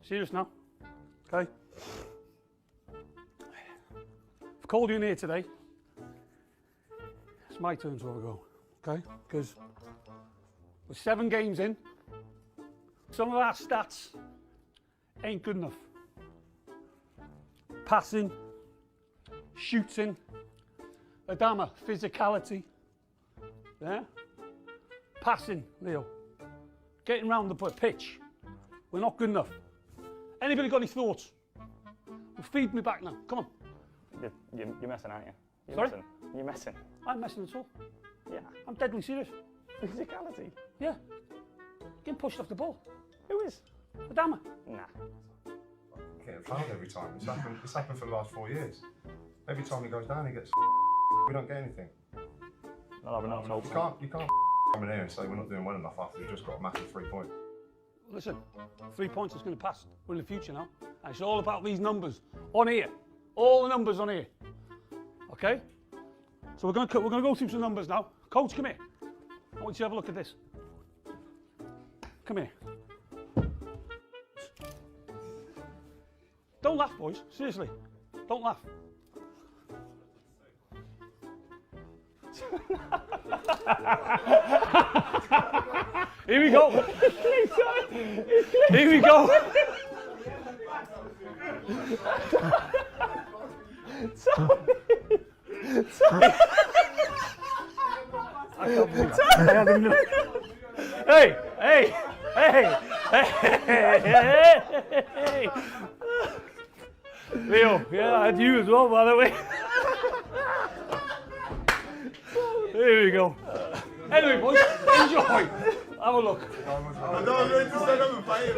Serious now, okay? I've called you in here today. It's my turn to have a go, okay? Because we're 7 games in. Some of our stats ain't good enough. Passing, shooting, Adama, physicality, yeah? Passing, Leo. Getting round the pitch. We're not good enough. Anybody got any thoughts? Well, feed me back now. Come on. You're messing, aren't you? You're Sorry? messing. You're messing. I'm messing at all. Yeah. I'm deadly serious. Physicality. Yeah. Getting pushed off the ball. Who is? Adama. Nah. Getting fouled every time. It's happened for the last 4 years. Every time he goes down, he gets. We don't get anything. I'll have enough hope. You can't come in here and say we're not doing well enough after we've just got a massive 3 point. Listen, 3 points is going to pass. We're in the future now. And it's all about these numbers on here. All the numbers on here. Okay? So we're going to go through some numbers now. Coach, come here. I want you to have a look at this. Come here. Don't laugh, boys. Seriously. Don't laugh. Here we go. Here we go. Hey, hey, hey, hey. Leo, yeah, I had you as well, by the way. There we go. Anyway, boys, enjoy. Have a look. I don't ready to stand up and fight him.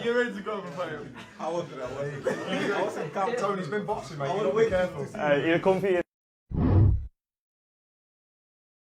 You're ready to go up and fight him. I wasn't. I wasn't. Tony's been boxing, mate. You gotta be careful. You're comfy.